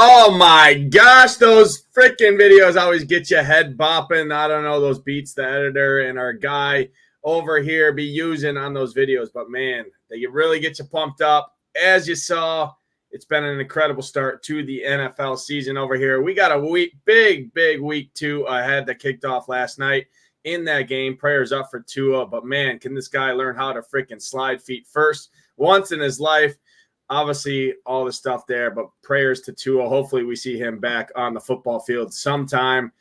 Oh my gosh, those freaking videos always get you head bopping. I don't know, those beats the editor and our guy over here be using on those videos. But man, they really get you pumped up. As you saw, it's been an incredible start to the NFL season over here. We got a big week 2 ahead that kicked off last night in that game. Prayers up for Tua. But man, can this guy learn how to freaking slide feet first once in his life? Obviously, all the stuff there, but prayers to Tua. Hopefully, we see him back on the football field sometime,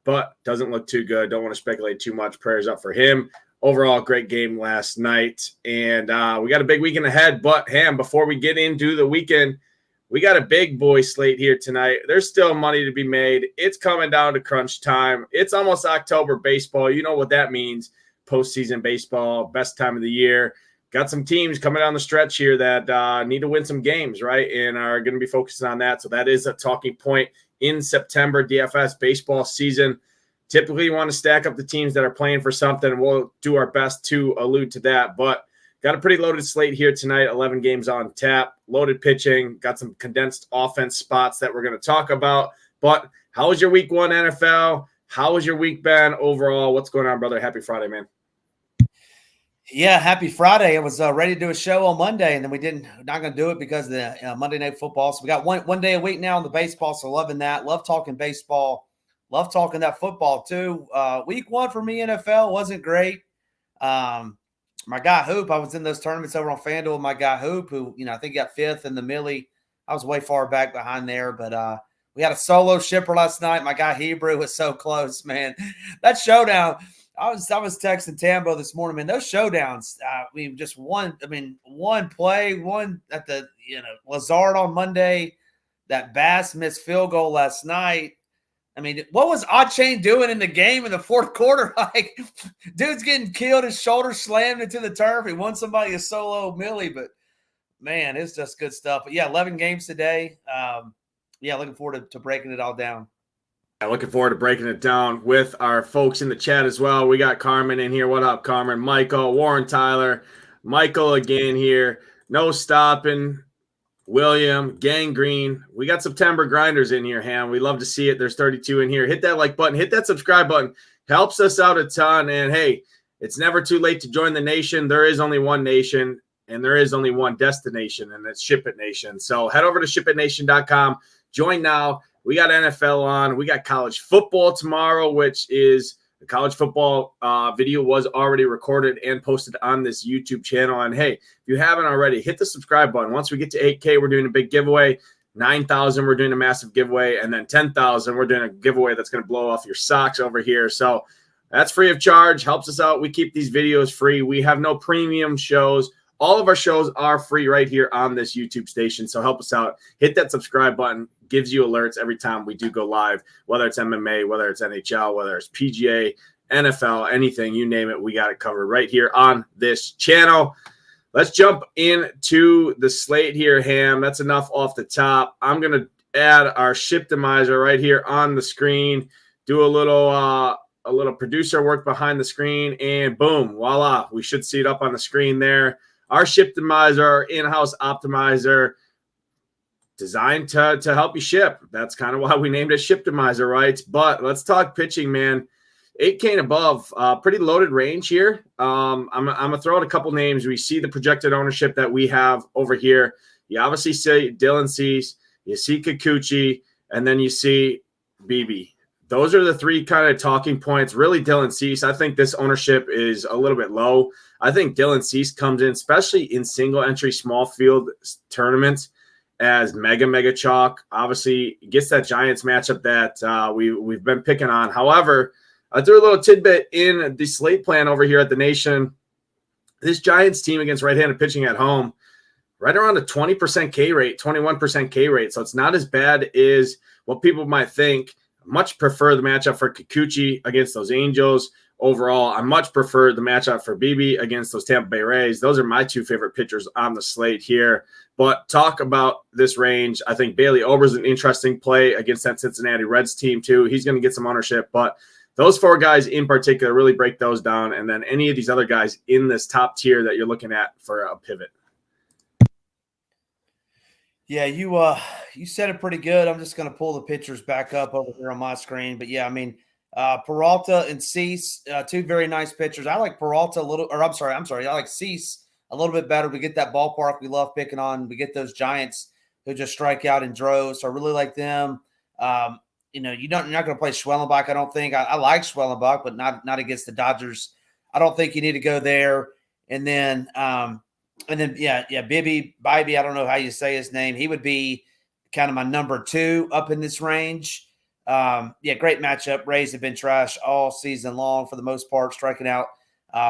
but doesn't look too good. Don't want to speculate too much. Prayers up for him. Overall, great game last night, and we got a big weekend ahead. But, Ham, before we get into the weekend, we got a big boy slate here tonight. There's still money to be made. It's coming down to crunch time. It's almost October baseball. You know what that means. Postseason baseball, best time of the year. Got some teams coming down the stretch here that need to win some games, right, and are going to be focusing on that. So that is a talking point in September DFS baseball season. Typically, you want to stack up the teams that are playing for something. We'll do our best to allude to that. But got a pretty loaded slate here tonight, 11 games on tap, loaded pitching, got some condensed offense spots that we're going to talk about. But how was your week 1 NFL? How was your week been overall? What's going on, brother? Happy Friday, man. Yeah, happy Friday. I was ready to do a show on Monday, and then not going to do it because of the Monday Night Football. So we got one day a week now on the baseball, so loving that. Love talking baseball. Love talking that football, too. Week 1 for me, NFL, wasn't great. My guy, Hoop, I was in those tournaments over on FanDuel. My guy, Hoop, who, I think got 5th in the Millie. I was way far back behind there, but we had a solo shipper last night. My guy, Hebrew, was so close, man. That showdown – I was texting Tambo this morning, man. Those showdowns, just one play, one at the Lazard on Monday, that Bass missed field goal last night. I mean, what was Chain doing in the game in the fourth quarter? Like, dude's getting killed, his shoulder slammed into the turf. He won somebody a solo millie, but man, it's just good stuff. But yeah, 11 games today. Looking forward to breaking it all down. Looking forward to breaking it down with our folks in the chat as well. We got Carmen in here. What up, Carmen? Michael, Warren, Tyler, Michael again here. No stopping. William, Gangrene. We got September grinders in here, Ham. We love to see it. There's 32 in here. Hit that like button. Hit that subscribe button. Helps us out a ton. And, hey, it's never too late to join the nation. There is only one nation, and there is only one destination, and it's SHIPIT Nation. So head over to SHIPITNation.com. Join now. We got NFL on. We got college football tomorrow, which is the college football video was already recorded and posted on this YouTube channel. And, hey, if you haven't already, hit the subscribe button. Once we get to 8K, we're doing a big giveaway. 9,000, we're doing a massive giveaway. And then 10,000, we're doing a giveaway that's going to blow off your socks over here. So that's free of charge. Helps us out. We keep these videos free. We have no premium shows. All of our shows are free right here on this YouTube station. So help us out. Hit that subscribe button. Gives you alerts every time we do go live, whether it's MMA, whether it's NHL, whether it's PGA, NFL, anything, you name it, we got it covered right here on this channel. Let's jump into the slate here, Ham. That's enough off the top. I'm going to add our shiptimizer right here on the screen, do a little producer work behind the screen, and boom, voila, we should see it up on the screen there. Our shiptimizer, our in-house optimizer, designed to help you ship. That's kind of why we named it Shiptimizer, right? But let's talk pitching, man. 8K and above, pretty loaded range here. I'm going to throw out a couple names. We see the projected ownership that we have over here. You obviously see Dylan Cease, you see Kikuchi, and then you see BB. Those are the three kind of talking points. Really, Dylan Cease, I think this ownership is a little bit low. I think Dylan Cease comes in, especially in single-entry small field tournaments, as mega chalk. Obviously gets that Giants matchup that we've been picking on. However, I threw a little tidbit in the slate plan over here at the Nation. This Giants team against right-handed pitching at home, right around a 20% K rate, 21% K rate. So it's not as bad as what people might think. Much prefer the matchup for Kikuchi against those Angels. Overall, I much prefer the matchup for BB against those Tampa Bay Rays. Those are my two favorite pitchers on the slate here. But talk about this range. I think Bailey Ober's an interesting play against that Cincinnati Reds team too. He's going to get some ownership. But those four guys in particular, really break those down. And then any of these other guys in this top tier that you're looking at for a pivot. Yeah, you said it pretty good. I'm just going to pull the pictures back up over here on my screen. But yeah, I mean, Peralta and Cease, two very nice pitchers. I like Peralta a little, or I'm sorry, I like Cease a little bit better. We get that ballpark we love picking on. We get those Giants who just strike out in droves. So I really like them. You're not going to play Schwellenbach, I don't think. I like Schwellenbach, but not against the Dodgers. I don't think you need to go there. And then Bibby, I don't know how you say his name. He would be kind of my number 2 up in this range. Great matchup. Rays have been trash all season long for the most part, striking out,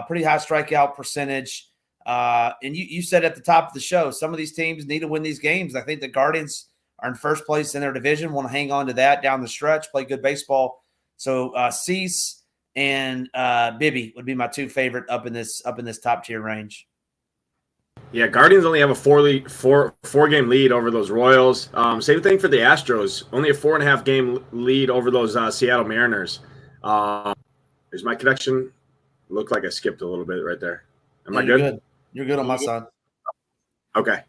pretty high strikeout percentage. And you said at the top of the show, some of these teams need to win these games. I think the Guardians are in first place in their division, want to hang on to that down the stretch, play good baseball. So Cease and Bibby would be my 2 favorite up in this top tier range. Yeah, Guardians only have a four-game lead over those Royals. Same thing for the Astros. Only a 4.5-game lead over those Seattle Mariners. Is my connection? Looked like I skipped a little bit right there. Am I good? You're good on my side. Okay.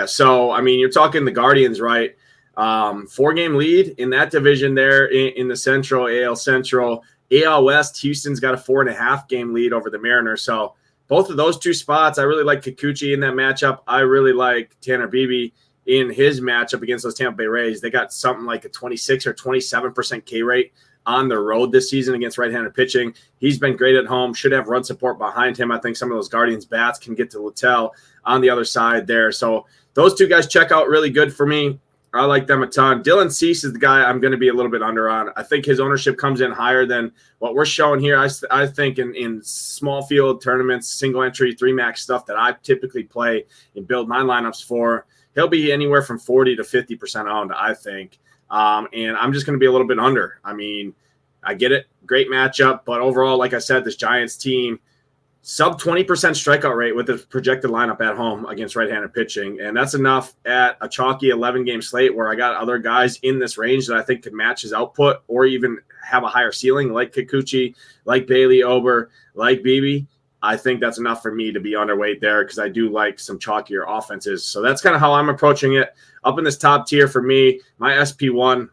So, I mean, you're talking the Guardians, right? 4-game lead in that division there in the Central, AL Central. AL West, Houston's got a 4.5-game lead over the Mariners. So, both of those 2 spots, I really like Kikuchi in that matchup. I really like Tanner Beebe in his matchup against those Tampa Bay Rays. They got something like a 26 or 27% K rate on the road this season against right-handed pitching. He's been great at home, should have run support behind him. I think some of those Guardians bats can get to Littell on the other side there. So those 2 guys check out really good for me. I like them a ton. Dylan Cease is the guy I'm going to be a little bit under on. I think his ownership comes in higher than what we're showing here. I think in small field tournaments, single entry, 3-max stuff that I typically play and build my lineups for, he'll be anywhere from 40 to 50% owned, I think. And I'm just going to be a little bit under. I mean, I get it. Great matchup. But overall, like I said, this Giants team, sub 20% strikeout rate with the projected lineup at home against right-handed pitching. And that's enough at a chalky 11-game slate where I got other guys in this range that I think could match his output or even have a higher ceiling, like Kikuchi, like Bailey Ober, like Beebe. I think that's enough for me to be underweight there because I do like some chalkier offenses. So that's kind of how I'm approaching it. Up in this top tier for me, my SP1,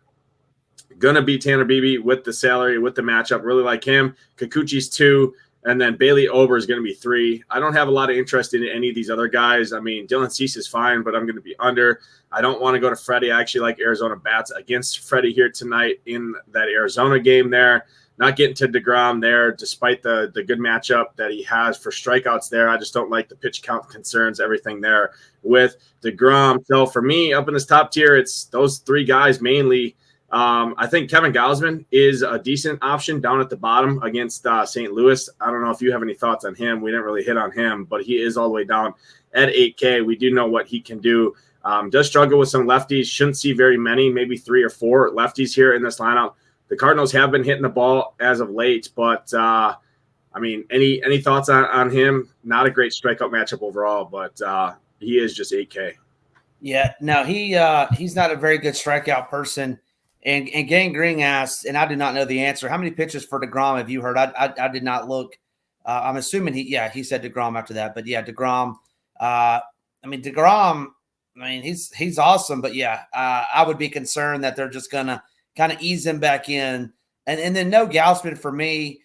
going to be Tanner Beebe with the salary, with the matchup. Really like him. Kikuchi's 2. And then Bailey Ober is going to be 3. I don't have a lot of interest in any of these other guys. I mean, Dylan Cease is fine, but I'm going to be under. I don't want to go to Freddie. I actually like Arizona bats against Freddie here tonight in that Arizona game there. Not getting to DeGrom there, despite the good matchup that he has for strikeouts there. I just don't like the pitch count concerns, everything there with DeGrom. So for me, up in this top tier, it's those 3 guys mainly. I think Kevin Gausman is a decent option down at the bottom against St. Louis. I don't know if you have any thoughts on him. We didn't really hit on him, but he is all the way down at 8K. We do know what he can do. Does struggle with some lefties. Shouldn't see very many, maybe 3 or 4 lefties here in this lineup. The Cardinals have been hitting the ball as of late, but I mean, any thoughts on him? Not a great strikeout matchup overall, but he is just 8K. Yeah, no, he's not a very good strikeout person. And Gang Green asked, and I did not know the answer, how many pitches for DeGrom have you heard? I did not look. I'm assuming he said DeGrom after that. But, yeah, DeGrom. DeGrom, he's awesome. But, yeah, I would be concerned that they're just going to kind of ease him back in. And then no Gausman for me.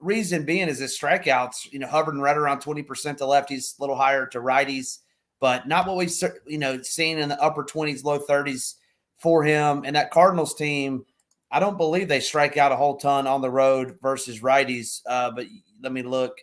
Reason being is his strikeouts, hovering right around 20% to lefties, a little higher to righties. But not what we've, seen in the upper 20s, low 30s. For him and that Cardinals team, I don't believe they strike out a whole ton on the road versus righties. But let me look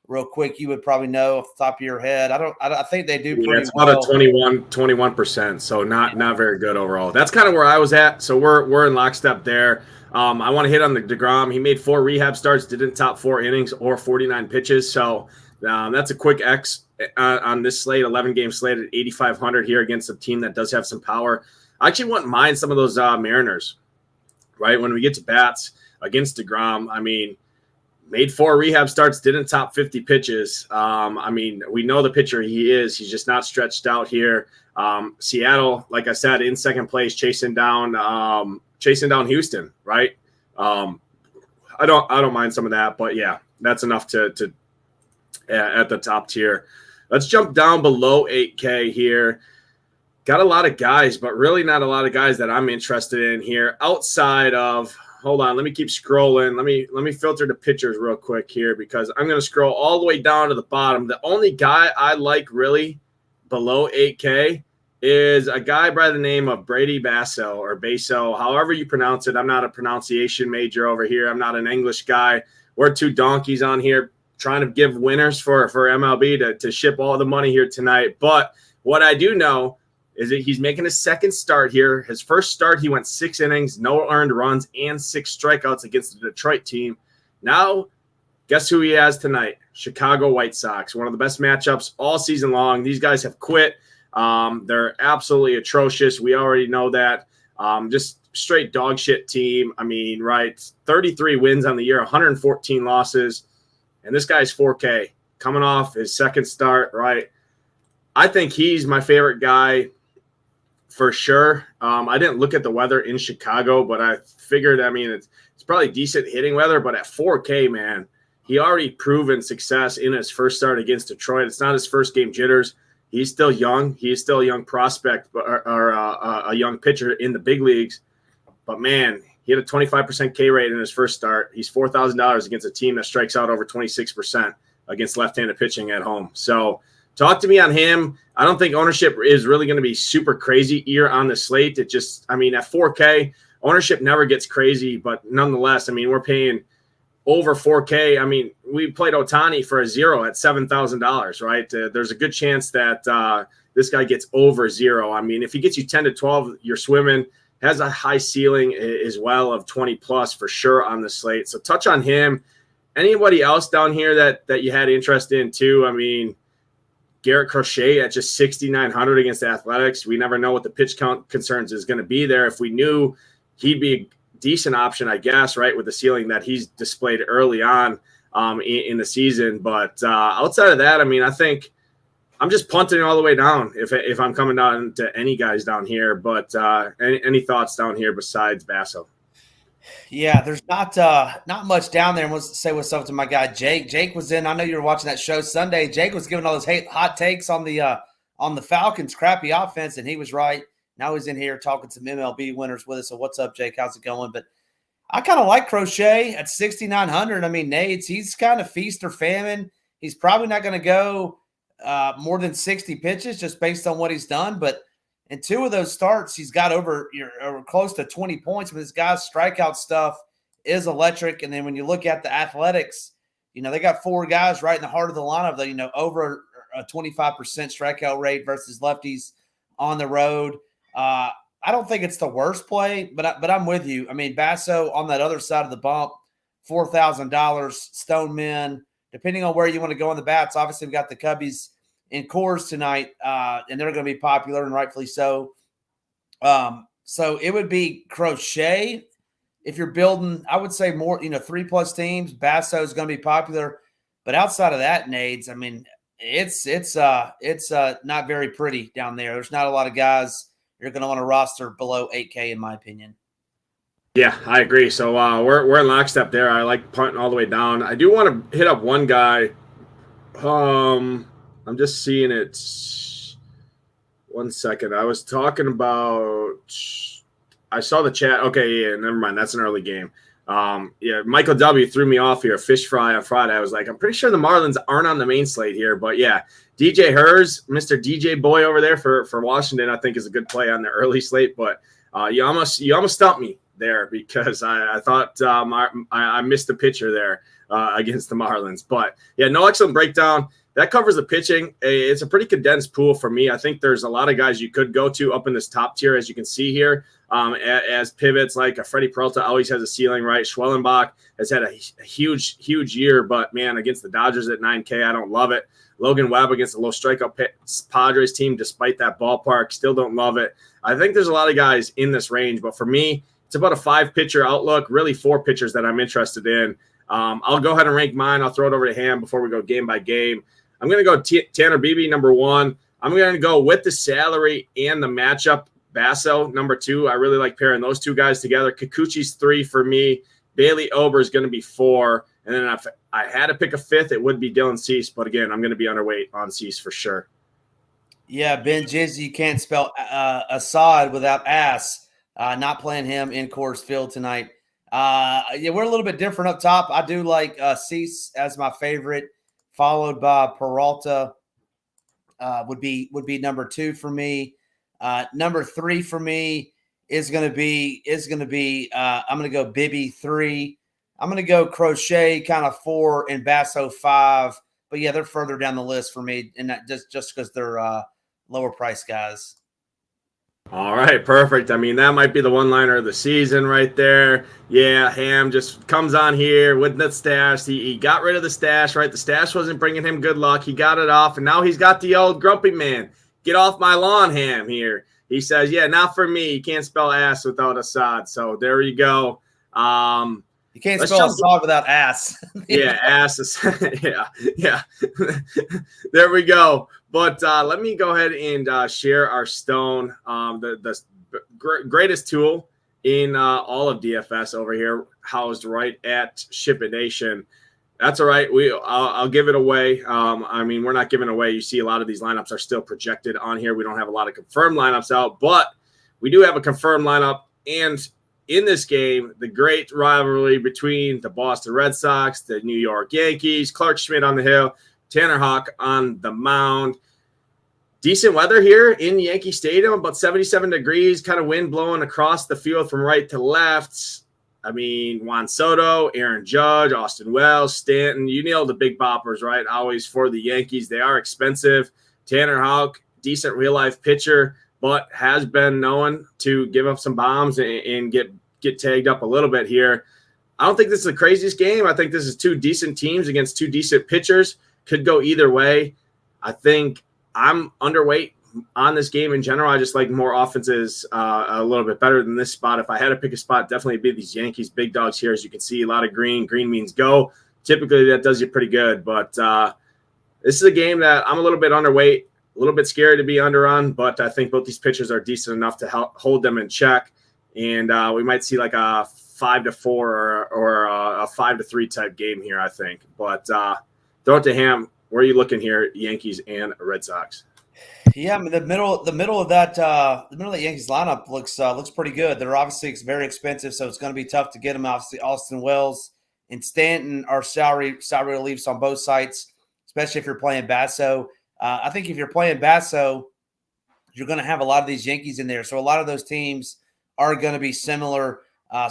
real quick. You would probably know off the top of your head. I think they do pretty it's about a 21%. So not very good overall. That's kind of where I was at. So we're in lockstep there. I want to hit on the DeGrom. He made 4 rehab starts, didn't top 4 innings or 49 pitches. So that's a quick X on this slate, 11-game slate at 8,500 here against a team that does have some power. I actually wouldn't mind some of those Mariners, right? When we get to bats against DeGrom, I mean, made 4 rehab starts, didn't top 50 pitches. We know the pitcher he is. He's just not stretched out here. Seattle, like I said, in second place, chasing down Houston, right? I don't mind some of that, but yeah, that's enough to at the top tier. Let's jump down below 8K here. Got a lot of guys, but really not a lot of guys that I'm interested in here outside of – hold on, let me keep scrolling. Let me filter the pitchers real quick here because I'm going to scroll all the way down to the bottom. The only guy I like really below 8K is a guy by the name of Brady Basso or Basso, however you pronounce it. I'm not a pronunciation major over here. I'm not an English guy. We're two donkeys on here trying to give winners for MLB to ship all the money here tonight. But what I do know is that he's making his second start here. His first start, he went 6 innings, no earned runs, and 6 strikeouts against the Detroit team. Now, guess who he has tonight? Chicago White Sox, one of the best matchups all season long. These guys have quit. They're absolutely atrocious. We already know that. Just straight dog shit team. I mean, right, 33 wins on the year, 114 losses. And this guy's 4K coming off his second start, right? I think he's my favorite guy for sure. I didn't look at the weather in Chicago, but I figured, I mean, it's probably decent hitting weather, but at 4K, man, he already proven success in his first start against Detroit. It's not his first game jitters. He's still young. He's still a young prospect or a young pitcher in the big leagues. But, man, he had a 25% K rate in his first start. He's $4,000 against a team that strikes out over 26% against left-handed pitching at home. So talk to me on him. I don't think ownership is really going to be super crazy here on the slate. It just, I mean, at 4K, ownership never gets crazy. But nonetheless, I mean, we're paying over 4K. I mean, we played Ohtani for a 0 at $7,000, right? There's a good chance that this guy gets over 0. I mean, if he gets you 10 to 12, you're swimming. Has a high ceiling as well of 20 plus for sure on the slate. So touch on him. Anybody else down here that you had interest in too? I mean, Garrett Crochet at just 6,900 against the Athletics. We never know what the pitch count concerns is going to be there. If we knew, he'd be a decent option, I guess, right, with the ceiling that he's displayed early on in the season. But outside of that, I mean, I think I'm just punting all the way down if I'm coming down to any guys down here. But any thoughts down here besides Basso? Yeah, there's not much down there. And let's say what's up to my guy Jake. Jake was in. I know you were watching that show Sunday. Jake was giving all those hot takes on the Falcons' crappy offense, and he was right. Now he's in here talking some MLB winners with us. So what's up, Jake? How's it going? But I kind of like Crochet at 6,900. I mean, Nate's he's kind of feast or famine. He's probably not going to go more than 60 pitches just based on what he's done, but in 2 of those starts, he's got over close to 20 points. But this guy's strikeout stuff is electric. And then when you look at the Athletics, you know, they got 4 guys right in the heart of the lineup that, you know, over a 25% strikeout rate versus lefties on the road. I don't think it's the worst play, but I'm with you. I mean, Basso on that other side of the bump, $4,000, Stoneman, depending on where you want to go on the bats. Obviously, we got the Cubbies in Coors tonight, and they're going to be popular and rightfully so. So it would be Crochet if you're building. I would say more, 3+ teams. Basso is going to be popular, but outside of that, Nades, I mean, it's not very pretty down there. There's not a lot of guys you're going to want to roster below 8K, in my opinion. Yeah, I agree. So we're in lockstep there. I like punting all the way down. I do want to hit up one guy. I'm just seeing it. 1 second. I was talking about – I saw the chat. Okay, yeah, never mind. That's an early game. Yeah, Michael W. threw me off here. Fish fry on Friday. I was like, I'm pretty sure the Marlins aren't on the main slate here. But, yeah, DJ Hers, Mr. DJ Boy over there for Washington, I think is a good play on the early slate. But you almost stumped me there because I thought I missed the pitcher there against the Marlins. But, yeah, no excellent breakdown. That covers the pitching. It's a pretty condensed pool for me. I think there's a lot of guys you could go to up in this top tier, as you can see here, as pivots like a Freddie Peralta always has a ceiling, right? Schwellenbach has had a huge, huge year, but, man, against the Dodgers at 9K, I don't love it. Logan Webb against the low strikeout Padres team, despite that ballpark, still don't love it. I think there's a lot of guys in this range, but for me, it's about a 5-pitcher outlook, really 4 pitchers that I'm interested in. I'll go ahead and rank mine. I'll throw it over to Ham before we go game by game. I'm going to go Tanner Beebe, number 1. I'm going to go with the salary and the matchup, Basso, number 2. I really like pairing those 2 guys together. Kikuchi's 3 for me. Bailey Ober is going to be 4. And then if I had to pick a 5th, it would be Dylan Cease. But, again, I'm going to be underweight on Cease for sure. Yeah, Ben Jizzy, you can't spell Assad without ass. Not playing him in Coors Field tonight. Yeah, we're a little bit different up top. I do like Cease as my favorite, followed by Peralta. Would be number 2 for me. Number 3 for me is going to be I'm going to go Bibby 3. I'm going to go Crochet kind of 4 and Basso 5. But yeah, they're further down the list for me, and that just because they're lower price guys. All right, perfect. I mean, that might be the one-liner of the season right there. Yeah, Ham just comes on here with the stash. He got rid of the stash, right? The stash wasn't bringing him good luck. He got it off, and now he's got the old grumpy man. Get off my lawn, Ham, here. He says, yeah, not for me. You can't spell ass without Assad. So there you go. You can't spell Assad without ass. Yeah, ass. Yeah. There we go. But let me go ahead and share our Stone, the greatest tool in all of DFS over here, housed right at SHIPIT Nation. That's all right. I'll give it away. I mean, we're not giving away. You see a lot of these lineups are still projected on here. We don't have a lot of confirmed lineups out, but we do have a confirmed lineup. And in this game, the great rivalry between the Boston Red Sox, the New York Yankees, Clark Schmidt on the hill, Tanner Houck on the mound. Decent weather here in Yankee Stadium, about 77 degrees, kind of wind blowing across the field from right to left. I mean, Juan Soto, Aaron Judge, Austin Wells, Stanton. You nailed the big boppers, right? Always for the Yankees. They are expensive. Tanner Houck, decent real-life pitcher, but has been known to give up some bombs and get tagged up a little bit here. I don't think this is the craziest game. I think this is two decent teams against two decent pitchers. Could go either way. I think I'm underweight on this game in general. I just like more offenses a little bit better than this spot. If I had to pick a spot, definitely be these Yankees big dogs here. As you can see, a lot of green. Green means go. Typically, that does you pretty good. But this is a game that I'm a little bit underweight, a little bit scary to be under on. But I think both these pitchers are decent enough to help hold them in check. And we might see like a 5-4 or a 5-3 type game here, I think. But throw it to Ham. Where are you looking here, Yankees and Red Sox? Yeah, I mean the middle of that Yankees lineup looks pretty good. They're obviously very expensive, so it's going to be tough to get them. Obviously, Austin Wells and Stanton are salary reliefs on both sides, especially if you're playing Basso. I think if you're playing Basso, you're going to have a lot of these Yankees in there, so a lot of those teams are going to be similar.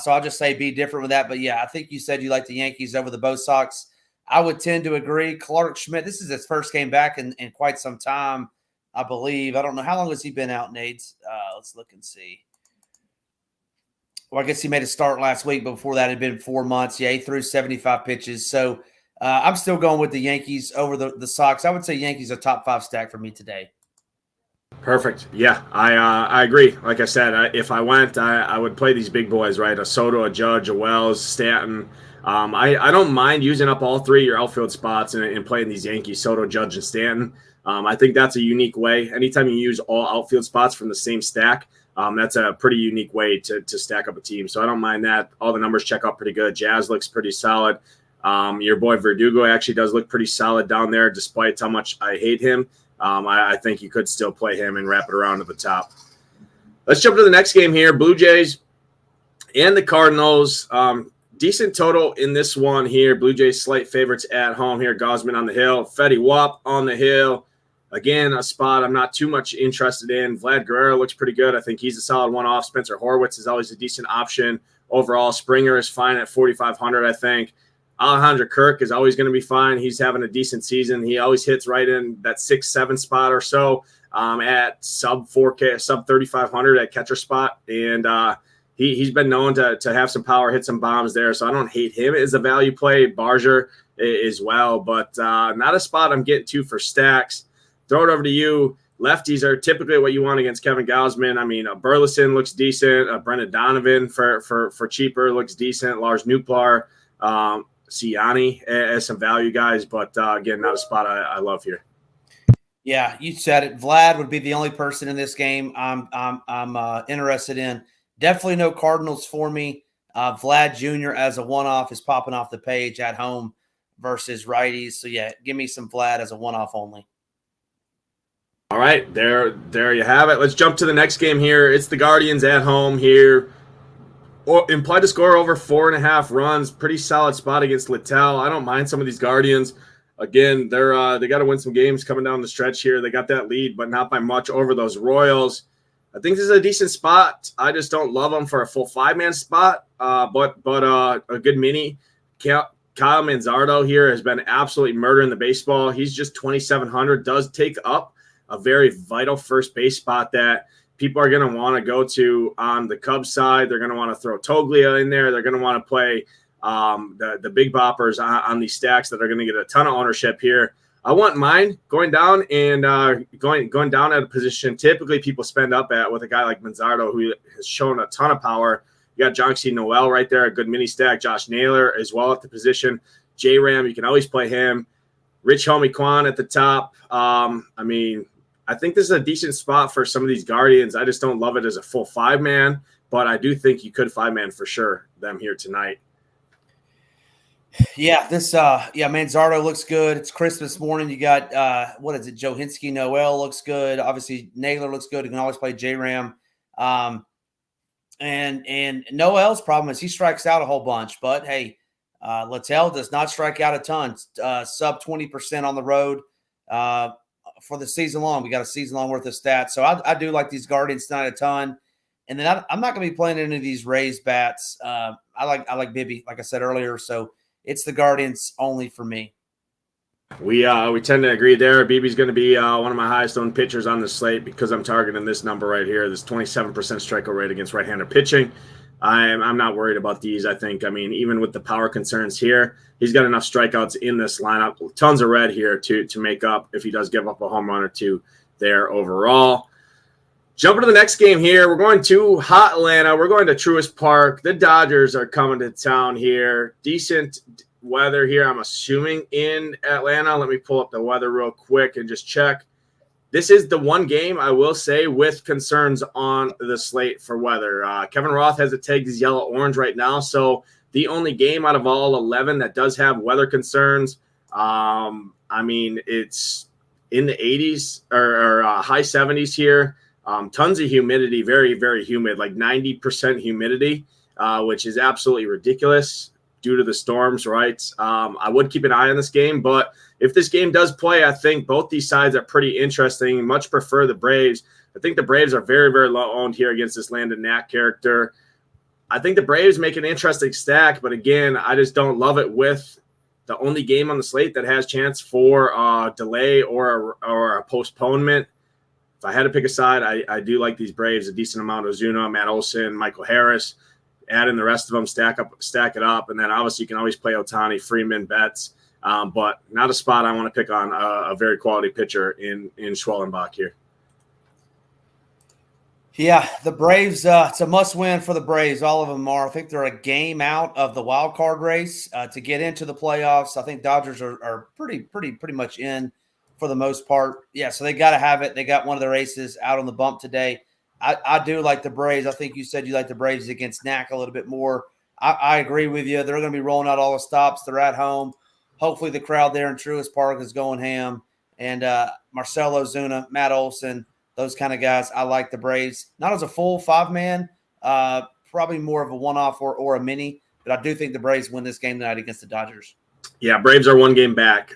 So I'll just say be different with that. But yeah, I think you said you like the Yankees over the both Sox. I would tend to agree. Clark Schmidt, this is his first game back in quite some time, I believe. I don't know. How long has he been out, Nades? Let's look and see. Well, I guess he made a start last week, but before that it had been 4 months. Yeah, he threw 75 pitches. So I'm still going with the Yankees over the Sox. I would say Yankees a top 5 stack for me today. Perfect. Yeah, I agree. Like I said, if I went, I would play these big boys, right? A Soto, a Judge, a Wells, Stanton. I don't mind using up all 3 of your outfield spots and playing these Yankees, Soto, Judge, and Stanton. I think that's a unique way. Anytime you use all outfield spots from the same stack, that's a pretty unique way to stack up a team. So I don't mind that. All the numbers check out pretty good. Jazz looks pretty solid. Your boy Verdugo actually does look pretty solid down there, despite how much I hate him. I think you could still play him and wrap it around to the top. Let's jump to the next game here. Blue Jays and the Cardinals. Decent total in this one here. Blue Jays slight favorites at home here. Gosman on the hill. Fetty Wap on the hill. Again, a spot I'm not too much interested in. Vlad Guerrero looks pretty good. I think he's a solid one-off. Spencer Horwitz is always a decent option. Overall, Springer is fine at 4,500, I think. Alejandro Kirk is always going to be fine. He's having a decent season. He always hits right in that 6-7 spot or so at sub 4K, sub 3,500 at catcher spot. And he's been known to have some power, hit some bombs there. So I don't hate him as a value play. Barger as well, but not a spot I'm getting to for stacks. Throw it over to you. Lefties are typically what you want against Kevin Gausman. I mean, Burleson looks decent. Brendan Donovan for cheaper looks decent. Lars Nootbaar, Siani as some value guys, but again, not a spot I love here. Yeah, you said it. Vlad would be the only person in this game I'm interested in. Definitely no Cardinals for me. Vlad Jr. as a one-off is popping off the page at home versus righties. So yeah, give me some Vlad as a one-off only. All right, there you have it. Let's jump to the next game here. It's the Guardians at home here. Implied to score over 4.5 runs. Pretty solid spot against Littell. I don't mind some of these Guardians. Again, they got to win some games coming down the stretch here. They got that lead, but not by much over those Royals. I think this is a decent spot. I just don't love them for a full 5-man spot, but a good mini. Kyle Manzardo here has been absolutely murdering the baseball. He's just 2,700. Does take up a very vital first base spot that people are going to want to go to on the Cubs side. They're going to want to throw Toglia in there. They're going to want to play the big boppers on these stacks that are going to get a ton of ownership here. I want mine going down and going down at a position typically people spend up at with a guy like Manzardo, who has shown a ton of power. You got John C. Noel right there, a good mini stack. Josh Naylor as well at the position. J-Ram, you can always play him. Rich Homie Kwan at the top. I think this is a decent spot for some of these Guardians. I just don't love it as a full 5-man, but I do think you could 5-man for sure them here tonight. Yeah, Manzardo looks good. It's Christmas morning. You got Joe Hinsky, Noel looks good. Obviously, Naylor looks good. You can always play J-Ram. And Noel's problem is he strikes out a whole bunch, but hey, Littell does not strike out a ton. Sub 20% on the road for the season long. We got a season long worth of stats. So I do like these Guardians tonight a ton. And then I'm not going to be playing any of these Rays bats. I like Bibby, like I said earlier. So it's the Guardians only for me. We tend to agree there. Beebe's going to be one of my highest owned pitchers on the slate because I'm targeting this number right here, this 27% strikeout rate against right-hander pitching. I'm not worried about these. I think, even with the power concerns here, he's got enough strikeouts in this lineup. Tons of red here to make up if he does give up a home run or two there overall. Jumping to the next game here, we're going to hot Atlanta. We're going to Truist Park. The Dodgers are coming to town here. Decent weather here, I'm assuming, in Atlanta. Let me pull up the weather real quick and just check. This is the one game, I will say, with concerns on the slate for weather. Kevin Roth has it tagged as yellow-orange right now, so the only game out of all 11 that does have weather concerns. It's in the 80s or high 70s here. Tons of humidity, very, very humid, like 90% humidity, which is absolutely ridiculous due to the storms, right? I would keep an eye on this game, but if this game does play, I think both these sides are pretty interesting. Much prefer the Braves. I think the Braves are very, very low owned here against this Landon Knack character. I think the Braves make an interesting stack, but again, I just don't love it with the only game on the slate that has chance for a delay or a postponement. If I had to pick a side, I do like these Braves a decent amount. Ozuna, Matt Olson, Michael Harris. Add in the rest of them, stack it up, and then obviously you can always play Ohtani, Freeman, Betts, but not a spot I want to pick on a very quality pitcher in Schwellenbach here. Yeah, the Braves, it's a must-win for the Braves. All of them are. I think they're a game out of the wild card race to get into the playoffs. I think Dodgers are pretty much in for the most part. Yeah, so they got to have it. They got one of their aces out on the bump today. I do like the Braves. I think you said you like the Braves against Knack a little bit more. I agree with you. They're going to be rolling out all the stops. They're at home. Hopefully the crowd there in Truist Park is going ham. And Marcell Ozuna, Matt Olson, those kind of guys, I like the Braves. Not as a full 5-man, probably more of a one-off or a mini. But I do think the Braves win this game tonight against the Dodgers. Yeah, Braves are one game back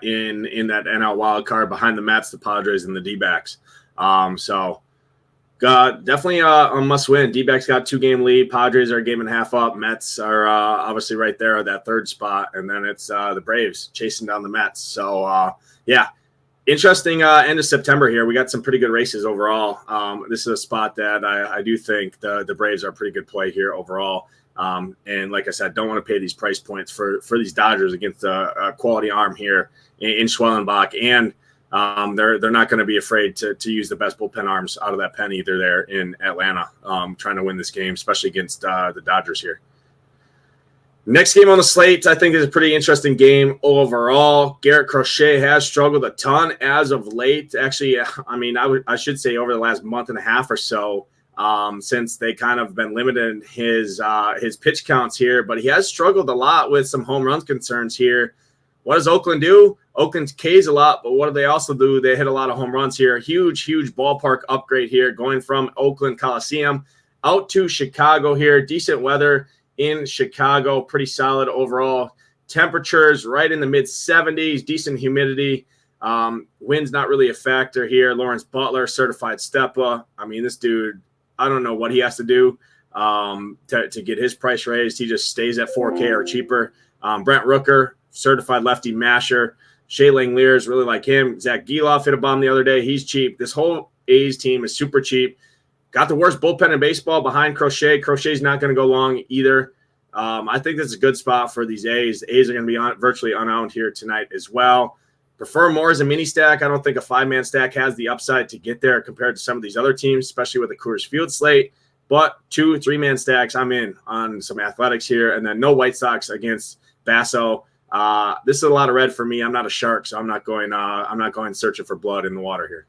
in that NL wild card behind the Mets, the Padres, and the D-backs. Definitely a must-win. D-backs got 2-game lead. Padres are a game and a half up. Mets are obviously right there at that third spot. And then it's the Braves chasing down the Mets. So, interesting end of September here. We got some pretty good races overall. This is a spot that I do think the Braves are a pretty good play here overall. And like I said, don't want to pay these price points for these Dodgers against a quality arm here in Schwellenbach. And they're not going to be afraid to use the best bullpen arms out of that pen either there in Atlanta, trying to win this game, especially against the Dodgers here. Next game on the slate, I think, is a pretty interesting game overall. Garrett Crochet has struggled a ton as of late. Actually, I should say over the last month and a half or so, since they kind of been limiting his pitch counts here. But he has struggled a lot with some home run concerns here. What does Oakland do? Oakland K's a lot, but what do they also do? They hit a lot of home runs here. Huge ballpark upgrade here, going from Oakland Coliseum out to Chicago here. Decent weather in Chicago, pretty solid overall. Temperatures right in the mid-70s, decent humidity. Wind's not really a factor here. Lawrence Butler, certified Stepa. I mean, this dude, I don't know what he has to do to get his price raised. He just stays at 4K or cheaper. Brent Rooker, certified lefty masher. Shea Langeliers, really like him. Zach Geloff hit a bomb the other day. He's cheap. This whole A's team is super cheap. Got the worst bullpen in baseball behind Crochet. Crochet's not going to go long either. I think this is a good spot for these A's. The A's are going to be virtually unowned here tonight as well. Prefer more as a mini stack. I don't think a 5-man stack has the upside to get there compared to some of these other teams, especially with the Coors Field slate. But 2 3-man stacks, I'm in on some athletics here. And then no White Sox against Basso. This is a lot of red for me. I'm not a shark, so I'm not going searching for blood in the water here.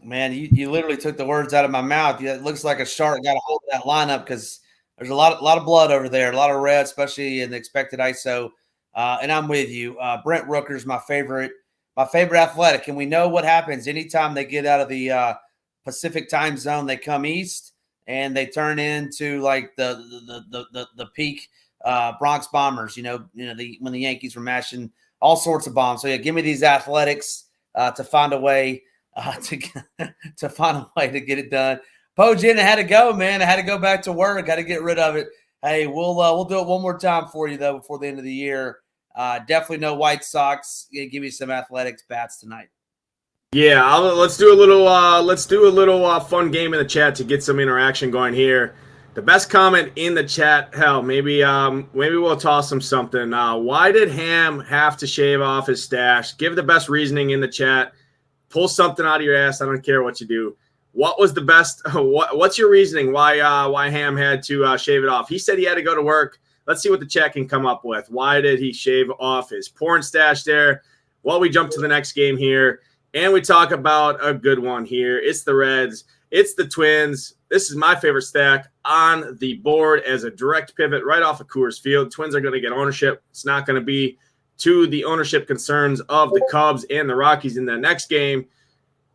Man, you literally took the words out of my mouth. It looks like a shark got a hold of that lineup because there's a lot of blood over there, a lot of red, especially in the expected ISO. And I'm with you. Brent Rooker's my favorite athletic, and we know what happens anytime they get out of the Pacific time zone. They come east and they turn into like the peak Bronx Bombers. When the Yankees were mashing all sorts of bombs. So yeah, give me these athletics to find a way. To find a way to get it done. Pojin, I had to go, man. I had to go back to work. Got to get rid of it. Hey, we'll do it one more time for you though before the end of the year. Definitely no White Sox. Give me some athletics bats tonight. Yeah, let's do a little fun game in the chat to get some interaction going here. The best comment in the chat, hell, maybe we'll toss him something. Why did Ham have to shave off his stash? Give the best reasoning in the chat. Pull something out of your ass. I don't care what you do. What was the best? What's your reasoning? Why Ham had to shave it off? He said he had to go to work. Let's see what the chat can come up with. Why did he shave off his porn stash there? Well, we jump to the next game here, and we talk about a good one here. It's the Reds. It's the Twins. This is my favorite stack on the board as a direct pivot right off of Coors Field. Twins are going to get ownership. It's not going to be to the ownership concerns of the Cubs and the Rockies in the next game.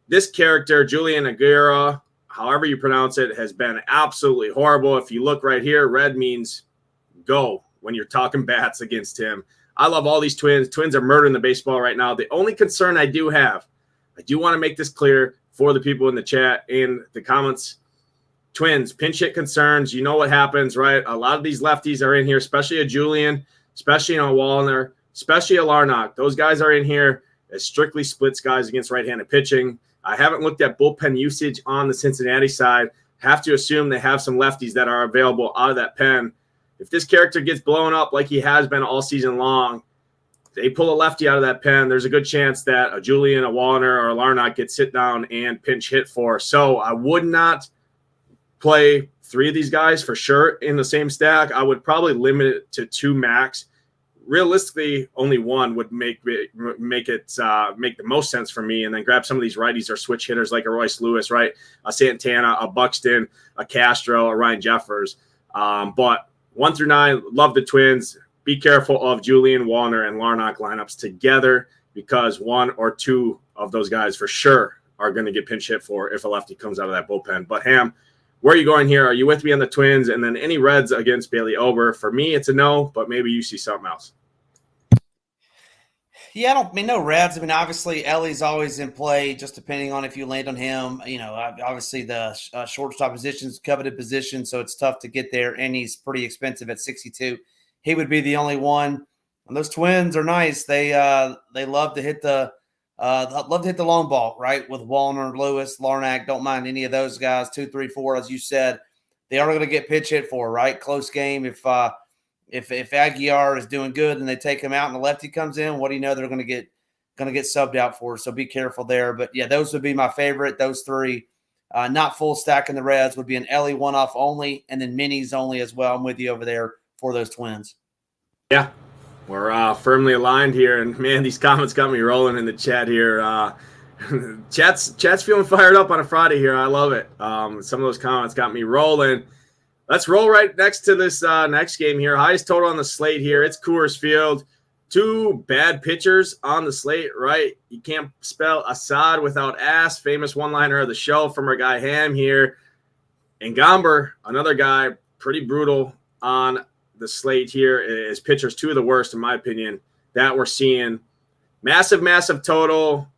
This character, Julian Aguirre, however you pronounce it, has been absolutely horrible. If you look right here, red means go when you're talking bats against him. I love all these Twins. Twins are murdering the baseball right now. The only concern I do have, I do want to make this clear for the people in the chat and the comments. Twins, pinch hit concerns. You know what happens, right? A lot of these lefties are in here, especially a Julian, especially a Wallner, especially a Larnach. Those guys are in here as strictly splits guys against right-handed pitching. I haven't looked at bullpen usage on the Cincinnati side. Have to assume they have some lefties that are available out of that pen. If this character gets blown up like he has been all season long, they pull a lefty out of that pen, there's a good chance that a Julian, a Wallner, or a Larnach gets hit down and pinch hit for. So I would not play 3 of these guys for sure in the same stack. I would probably limit it to 2 max. Realistically, only 1 would make the most sense for me, and then grab some of these righties or switch hitters like a Royce Lewis, right? A Santana, a Buxton, a Castro, a Ryan Jeffers. But 1 through 9, love the Twins. Be careful of Julian, Wallner, and Larnach lineups together because 1 or 2 of those guys for sure are going to get pinch hit for if a lefty comes out of that bullpen. But Ham, where are you going here? Are you with me on the Twins? And then any Reds against Bailey Ober? For me, it's a no, but maybe you see something else. Yeah, no Reds. I mean, obviously, Ellie's always in play, just depending on if you land on him. Obviously the shortstop position is a coveted position, so it's tough to get there, and he's pretty expensive at 62. He would be the only one. And those Twins are nice. They love to hit the long ball, right? With Wallner, Lewis, Larnach, don't mind any of those guys. 2, 3, 4, as you said, they are going to get pitch hit for, right? Close game. If Aguiar is doing good and they take him out and the lefty comes in, what do you know they're going to get subbed out for? So be careful there. But yeah, those would be my favorite. Those 3, not full stack in the Reds, would be an Ellie one-off only, and then minis only as well. I'm with you over there for those Twins. Yeah. We're firmly aligned here, and man, these comments got me rolling in the chat here. Chat's feeling fired up on a Friday here. I love it. Some of those comments got me rolling. Let's roll right next to this next game here. Highest total on the slate here. It's Coors Field. two bad pitchers on the slate, right? You can't spell Assad without ass. Famous one-liner of the show from our guy Ham here. And Gomber, another guy, pretty brutal on the slate here. Is pitchers, two of the worst, in my opinion, that we're seeing. Massive total.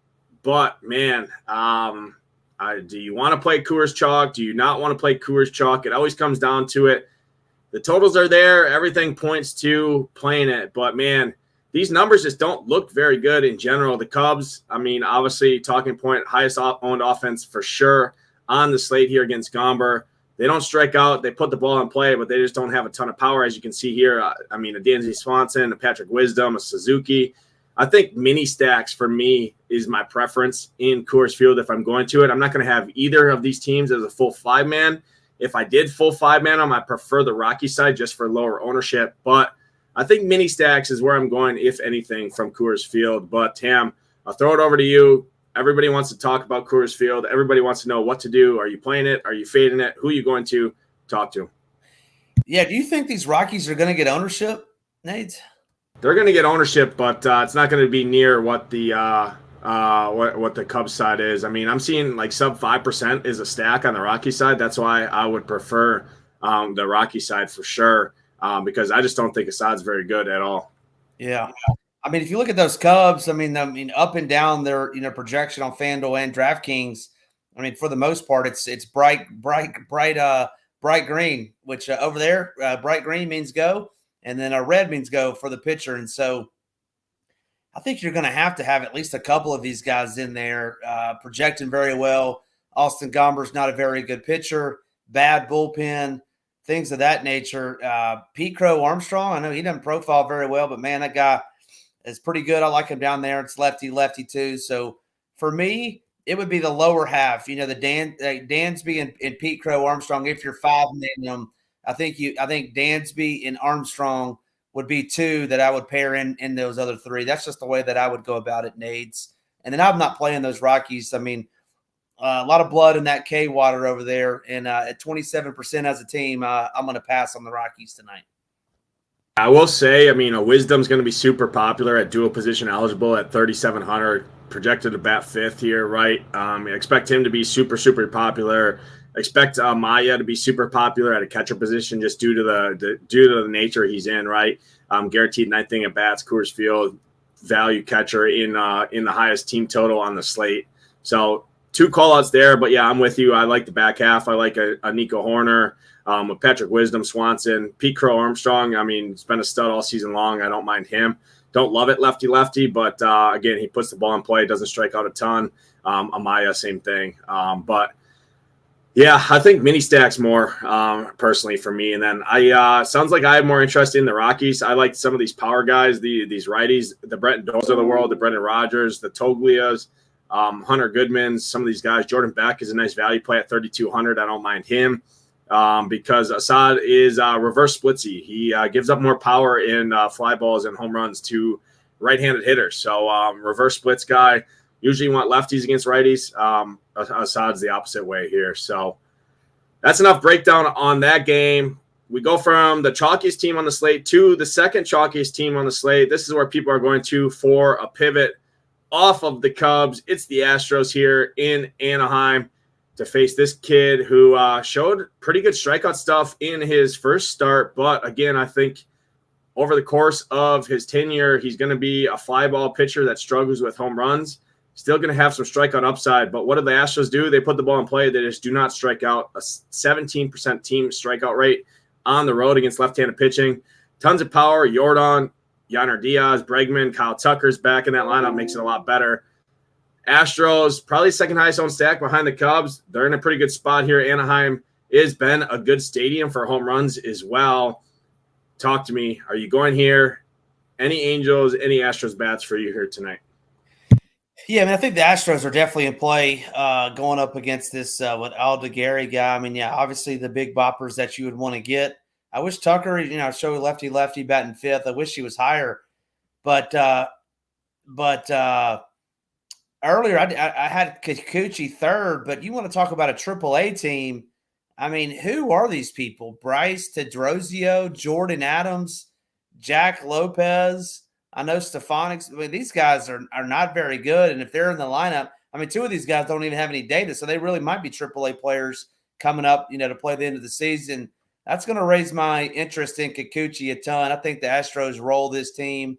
But, man, do you want to play Coors Chalk? Do you not want to play Coors Chalk? It always comes down to it. The totals are there. Everything points to playing it. But, man, these numbers just don't look very good in general. The Cubs, I mean, obviously, talking point, highest owned offense for sure on the slate here against Gomber. They don't strike out. They put the ball in play, but they just don't have a ton of power, as you can see here. I mean, a Dansby Swanson, a Patrick Wisdom, a Suzuki. I think mini stacks for me is my preference in Coors Field if I'm going to it. I'm not going to have either of these teams as a full five-man. If I did full five-man, I might prefer the Rocky side just for lower ownership. But I think mini stacks is where I'm going, if anything, from Coors Field. But, Tam, I'll throw it over to you. Everybody wants to talk about Coors Field. Everybody wants to know what to do. Are you playing it? Are you fading it? Who are you going to talk to? Yeah, do you think these Rockies are going to get ownership, Nate? They're going to get ownership, but it's not going to be near what the what the Cubs side is. I mean, I'm seeing like sub 5% is a stack on the Rocky side. That's why I would prefer the Rocky side for sure, because I just don't think Assad's very good at all. Yeah. I mean, if you look at those Cubs, I mean, up and down their projection on FanDuel and DraftKings. I mean, for the most part, it's bright green, which over there, bright green means go, and then a red means go for the pitcher. And so, I think you're going to have at least a couple of these guys in there projecting very well. Austin Gomber's not a very good pitcher, bad bullpen, things of that nature. Pete Crow Armstrong, I know he doesn't profile very well, but man, that guy is pretty good. I like him down there. It's lefty too. So for me, it would be the lower half. The Dansby and Pete Crow Armstrong. If you're five-man them, I think Dansby and Armstrong would be two that I would pair in those other three. That's just the way that I would go about it, Nades. And then I'm not playing those Rockies. I mean, a lot of blood in that K water over there. And at 27% as a team, I'm going to pass on the Rockies tonight. I will say, I mean, a Wisdom's going to be super popular at dual position eligible at 3,700, projected to bat fifth here, right? Expect him to be super popular. Expect Maya to be super popular at a catcher position just due to the nature he's in, right? Guaranteed ninth inning at bats, Coors Field, value catcher in the highest team total on the slate. So two call-outs there, but yeah, I'm with you. I like the back half. I like a Nico Horner, a Patrick Wisdom, Swanson, Pete Crow Armstrong. I mean, he's been a stud all season long. I don't mind him. Don't love it lefty, but again, he puts the ball in play, doesn't strike out a ton. Amaya, same thing. But yeah, I think mini stacks more personally for me. And then sounds like I have more interest in the Rockies. I like some of these power guys, these righties, the Brenton Does of the world, the Brendan Rodgers, the Toglias, Hunter Goodman, some of these guys. Jordan Beck is a nice value play at 3,200. I don't mind him because Assad is reverse splitsy. He gives up more power in fly balls and home runs to right-handed hitters. So reverse splits guy. Usually you want lefties against righties. Assad's the opposite way here. So that's enough breakdown on that game. We go from the chalkiest team on the slate to the second chalkiest team on the slate. This is where people are going to for a pivot off of the Cubs. It's the Astros here in Anaheim to face this kid who showed pretty good strikeout stuff in his first start. But again, I think over the course of his tenure, he's going to be a fly ball pitcher that struggles with home runs. Still going to have some strikeout upside. But what do the Astros do? They put the ball in play. They just do not strike out. A 17% team strikeout rate on the road against left-handed pitching. Tons of power. Yordan, Yainer Diaz, Bregman, Kyle Tucker's back in that lineup. Makes it a lot better. Astros, probably second highest owned stack behind the Cubs. They're in a pretty good spot here. Anaheim has been a good stadium for home runs as well. Talk to me. Are you going here? Any Angels, any Astros bats for you here tonight? Yeah, I mean, I think the Astros are definitely in play going up against this Aldegari guy. I mean, yeah, obviously the big boppers that you would want to get. I wish Tucker, showed lefty batting fifth. I wish he was higher, but earlier I had Kikuchi third. But you want to talk about a AAA team? I mean, who are these people? Bryce Tedrosio, Jordan Adams, Jack Lopez. I know Stefanix. I mean, these guys are not very good. And if they're in the lineup, I mean, two of these guys don't even have any data. So they really might be AAA players coming up, to play the end of the season. That's going to raise my interest in Kikuchi a ton. I think the Astros roll this team.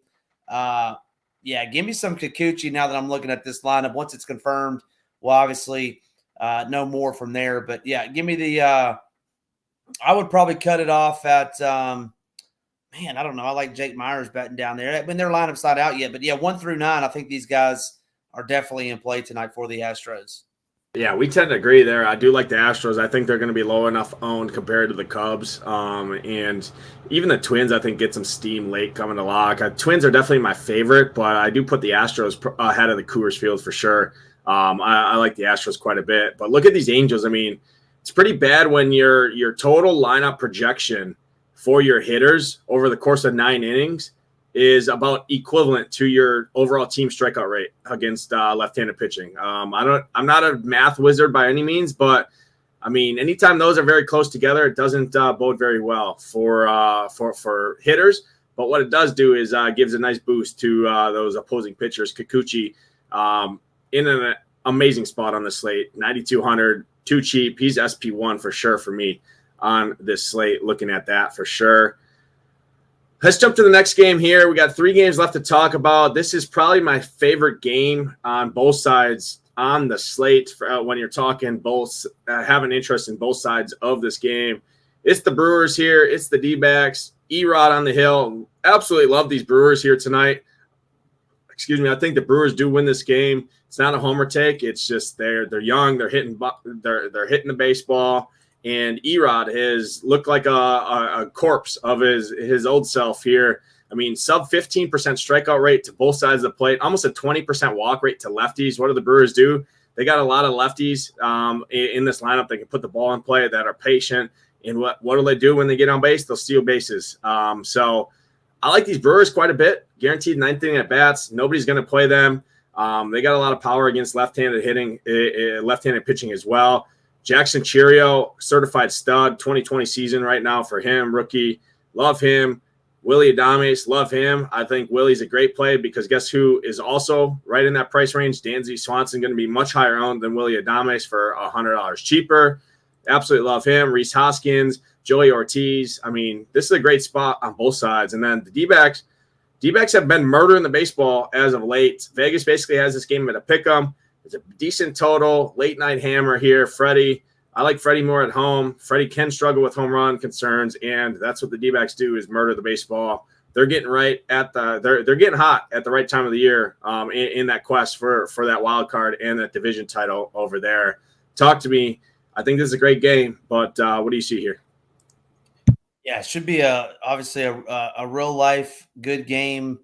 Give me some Kikuchi now that I'm looking at this lineup. Once it's confirmed, we'll obviously know more from there. But, yeah, give me the I would probably cut it off at I don't know. I like Jake Myers batting down there. I mean, their lineup's not out yet. But, 1 through 9, I think these guys are definitely in play tonight for the Astros. Yeah, we tend to agree there. I do like the Astros. I think they're going to be low enough owned compared to the Cubs. And even the Twins, I think, get some steam late coming to lock. Twins are definitely my favorite, but I do put the Astros ahead of the Coors Field for sure. I like the Astros quite a bit. But look at these Angels. I mean, it's pretty bad when your total lineup projection for your hitters over the course of 9 innings is about equivalent to your overall team strikeout rate against left-handed pitching. I'm not a math wizard by any means, but I mean, anytime those are very close together, it doesn't bode very well for hitters. But what it does do is gives a nice boost to those opposing pitchers. Kikuchi in an amazing spot on the slate, 9,200, too cheap. He's SP1 for sure for me on this slate. Looking at that for sure. Let's jump to the next game here. We got 3 games left to talk about. This is probably my favorite game on both sides on the slate for, when you're talking both, have an interest in both sides of this game. It's the Brewers here. It's the D-backs. E-Rod on the hill. Absolutely love these Brewers here tonight. Excuse me. I think the Brewers do win this game. It's not a homer take. It's just they're young. They're hitting the baseball. And E-Rod has looked like a corpse of his old self here. I mean, sub 15% strikeout rate to both sides of the plate, almost a 20% walk rate to lefties. What do the Brewers do? They got a lot of lefties in this lineup. They can put the ball in play that are patient. And what do they do when they get on base? They'll steal bases. So I like these Brewers quite a bit. Guaranteed 9th inning at bats. Nobody's going to play them. They got a lot of power against left-handed hitting, left-handed pitching as well. Jackson Cheerio, certified stud, 2020 season right now for him, rookie. Love him. Willie Adames, love him. I think Willie's a great play because guess who is also right in that price range? Dansby Swanson, going to be much higher owned than Willie Adames for $100 cheaper. Absolutely love him. Reese Hoskins, Joey Ortiz. I mean, this is a great spot on both sides. And then the D-backs have been murdering the baseball as of late. Vegas basically has this game at a pick 'em. It's a decent total, late night hammer here. Freddie, I like Freddie more at home. Freddie can struggle with home run concerns, and that's what the D-backs do is murder the baseball. They're getting they're getting hot at the right time of the year in that quest for that wild card and that division title over there. Talk to me. I think this is a great game, but what do you see here? Yeah, it should be obviously a real life good game.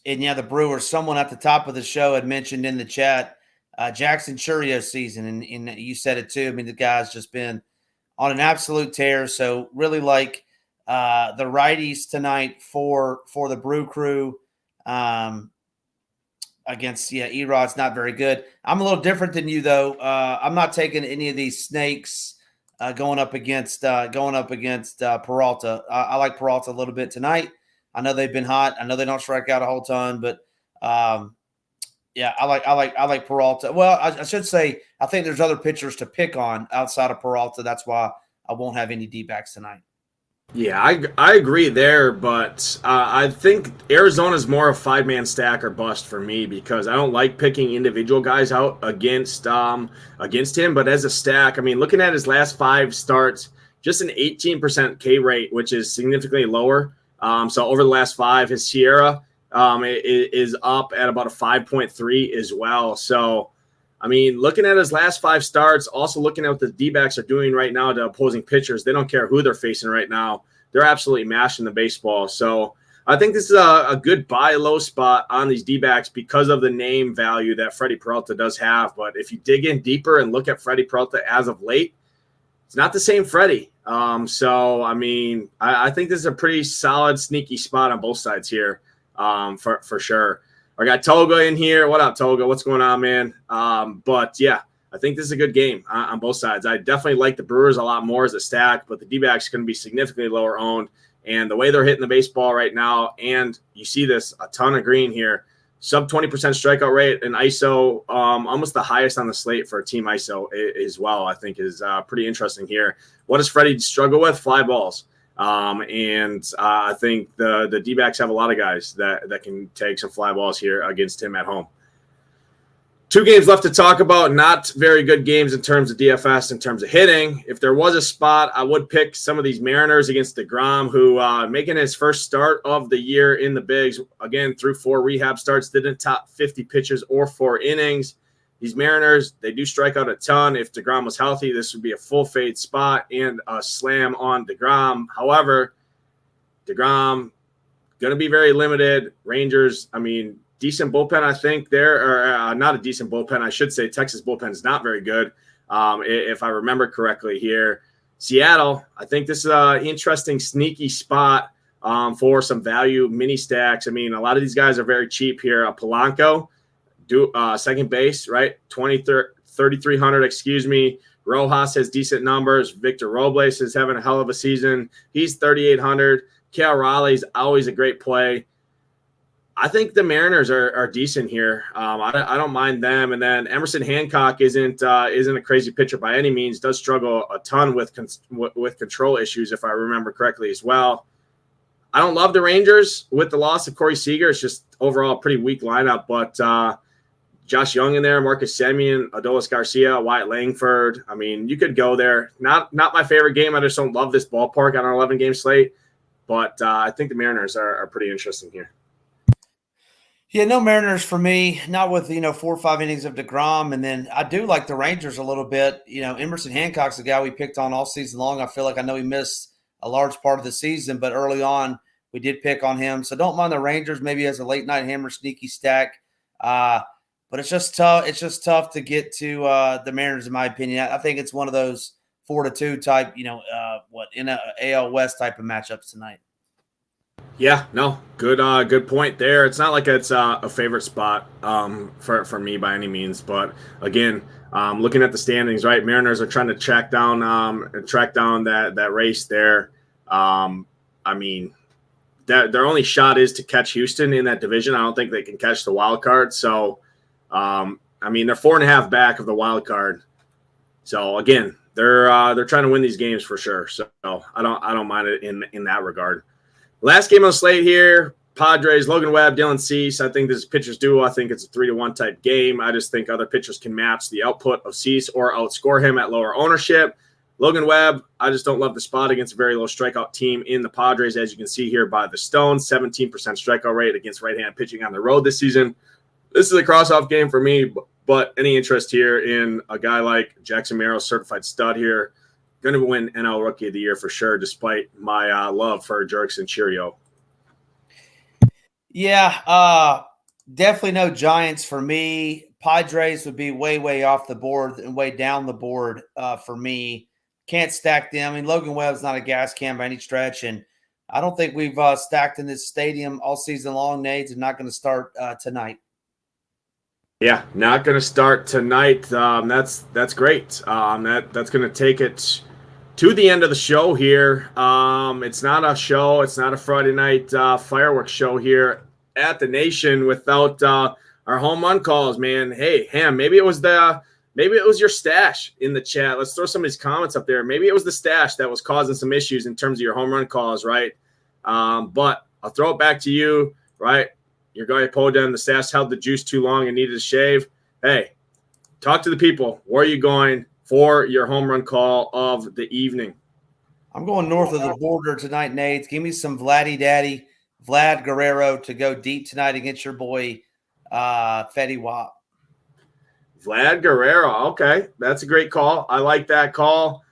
And the Brewers, someone at the top of the show had mentioned in the chat, Jackson Cheerio season. And you said it too. I mean, the guy's just been on an absolute tear. So really like the righties tonight for the Brew Crew against, E-Rod's not very good. I'm a little different than you, though. I'm not taking any of these snakes going up against Peralta. I like Peralta a little bit tonight. I know they've been hot. I know they don't strike out a whole ton, but I like Peralta. Well, I should say I think there's other pitchers to pick on outside of Peralta. That's why I won't have any D-backs tonight. Yeah, I agree there, but I think Arizona's more a 5-man stack or bust for me because I don't like picking individual guys out against him. But as a stack, I mean, looking at his last 5 starts, just an 18% K rate, which is significantly lower. So over the last 5, his Sierra is up at about a 5.3 as well. So, I mean, looking at his last 5 starts, also looking at what the D-backs are doing right now to opposing pitchers, they don't care who they're facing right now. They're absolutely mashing the baseball. So I think this is a good buy low spot on these D-backs because of the name value that Freddie Peralta does have. But if you dig in deeper and look at Freddie Peralta as of late, it's not the same Freddie. So, I mean, I think this is a pretty solid, sneaky spot on both sides here for sure. I got Toga in here. What up, Toga? What's going on, man? But, yeah, I think this is a good game on both sides. I definitely like the Brewers a lot more as a stack, but the D-backs are going to be significantly lower owned. And the way they're hitting the baseball right now, and you see this a ton of green here, sub 20% strikeout rate and ISO, almost the highest on the slate for a team ISO as well, I think is pretty interesting here. What does Freddie struggle with? Fly balls. I think the D-backs have a lot of guys that can take some fly balls here against him at home. 2 games left to talk about. Not very good games in terms of DFS, in terms of hitting. If there was a spot, I would pick some of these Mariners against DeGrom, who making his first start of the year in the bigs. Again, through 4 rehab starts, didn't top 50 pitches or 4 innings. These Mariners, they do strike out a ton. If DeGrom was healthy, this would be a full fade spot and a slam on DeGrom. However, DeGrom going to be very limited. Rangers, I mean, decent bullpen, I think there, or not a decent bullpen. I should say Texas bullpen is not very good, if I remember correctly here. Seattle, I think this is an interesting, sneaky spot for some value mini stacks. I mean, a lot of these guys are very cheap here. Polanco, second base, right? 3,300, excuse me. Rojas has decent numbers. Victor Robles is having a hell of a season. He's 3,800. Cal Raleigh's always a great play. I think the Mariners are decent here. I don't mind them. And then Emerson Hancock isn't a crazy pitcher by any means. Does struggle a ton with control issues, if I remember correctly as well. I don't love the Rangers with the loss of Corey Seager. It's just overall a pretty weak lineup. But Josh Young in there, Marcus Semien, Adolis Garcia, Wyatt Langford. I mean, you could go there. Not my favorite game. I just don't love this ballpark on an 11-game slate. But I think the Mariners are pretty interesting here. Yeah, no Mariners for me, not with, 4 or 5 innings of DeGrom. And then I do like the Rangers a little bit. Emerson Hancock's the guy we picked on all season long. I feel like I know he missed a large part of the season, but early on we did pick on him. So don't mind the Rangers, maybe as a late night hammer sneaky stack. But it's just tough. It's just tough to get to the Mariners, in my opinion. I think it's one of those 4-2 type, in a AL West type of matchups tonight. Yeah, no, good point there. It's not like it's a favorite spot for me by any means, but again, looking at the standings, right? Mariners are trying to track down that race there. I mean, their only shot is to catch Houston in that division. I don't think they can catch the wild card. So, I mean, they're 4.5 back of the wild card. So again, they're trying to win these games for sure. So I don't mind it in that regard. Last game on the slate here, Padres, Logan Webb, Dylan Cease. I think this is pitcher's duo. I think it's a 3-1 type game. I just think other pitchers can match the output of Cease or outscore him at lower ownership. Logan Webb, I just don't love the spot against a very low strikeout team in the Padres, as you can see here by the Stones, 17% strikeout rate against right-hand pitching on the road this season. This is a cross-off game for me, but any interest here in a guy like Jackson Merrill, certified stud here, going to win NL Rookie of the Year for sure, despite my love for Jurickson Chirio. Yeah, definitely no Giants for me. Padres would be way, way off the board and way down the board for me. Can't stack them. I mean, Logan Webb's not a gas can by any stretch, and I don't think we've stacked in this stadium all season long, Nades, and not going to start tonight. Yeah, not going to start tonight. That's great. That's going to take it to the end of the show here. It's not a show. It's not a Friday night fireworks show here at the Nation without our home run calls, man. Hey, Ham, maybe it was your stash in the chat. Let's throw some of these comments up there. Maybe it was the stash that was causing some issues in terms of your home run calls, right? But I'll throw it back to you, right? Your guy Poden, the stash held the juice too long and needed a shave. Hey, talk to the people. Where are you going for your home run call of the evening? I'm going north of the border tonight, Nate. Give me some Vladdy Daddy, Vlad Guerrero to go deep tonight against your boy, Fetty Wap. Vlad Guerrero. Okay, that's a great call. I like that call.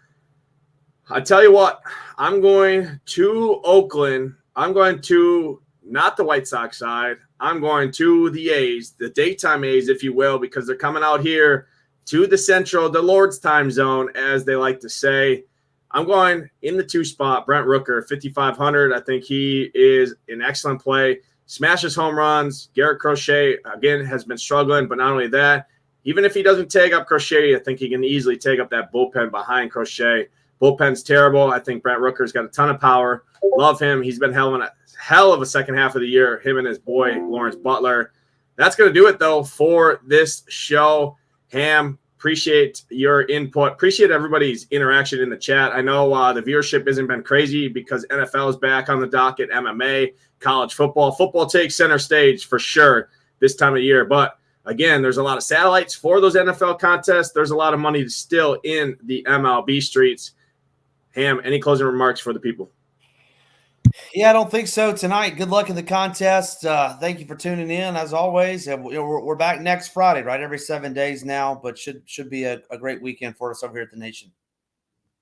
I tell you what, I'm going to Oakland. I'm going to not the White Sox side. I'm going to the A's, the daytime A's, if you will, because they're coming out here to the central, the Lord's time zone, as they like to say. I'm going in the 2 spot, Brent Rooker, 5,500. I think he is an excellent play. Smashes home runs. Garrett Crochet, again, has been struggling, but not only that, even if he doesn't take up Crochet, I think he can easily take up that bullpen behind Crochet. Bullpen's terrible. I think Brent Rooker's got a ton of power. Love him. He's been hell of a second half of the year, him and his boy, Lawrence Butler. That's going to do it, though, for this show. Ham, appreciate your input. Appreciate everybody's interaction in the chat. I know the viewership hasn't been crazy because NFL is back on the docket, MMA, college football. Football takes center stage for sure this time of year. But, again, there's a lot of satellites for those NFL contests. There's a lot of money still in the MLB streets. Ham, any closing remarks for the people? Yeah, I don't think so tonight. Good luck in the contest. Thank you for tuning in, as always. And we're back next Friday, right? Every 7 days now, but should be a great weekend for us over here at the Nation.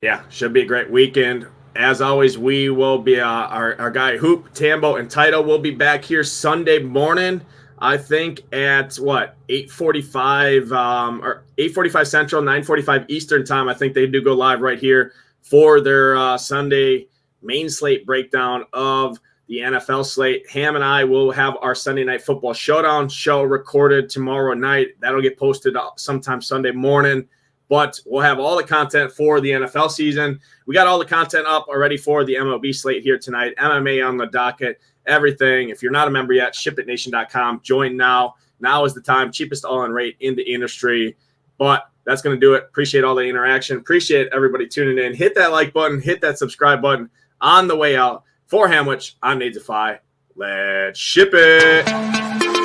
Yeah, should be a great weekend. As always, we will be our guy Hoop, Tambo, and Tito will be back here Sunday morning. I think at 8:45 or 8:45 Central, 9:45 Eastern time. I think they do go live right here for their Sunday main slate breakdown of the NFL slate. Ham and I will have our Sunday Night Football Showdown show recorded tomorrow night. That'll get posted sometime Sunday morning, but we'll have all the content for the NFL season. We got all the content up already for the MLB slate here tonight. MMA on the docket, everything. If you're not a member yet, SHIPITNation.com. Join now. Now is the time. Cheapest all-in rate in the industry. But that's going to do it. Appreciate all the interaction. Appreciate everybody tuning in. Hit that like button. Hit that subscribe button. On the way out, for Hamwich, I'm Nadesify. Let's ship it.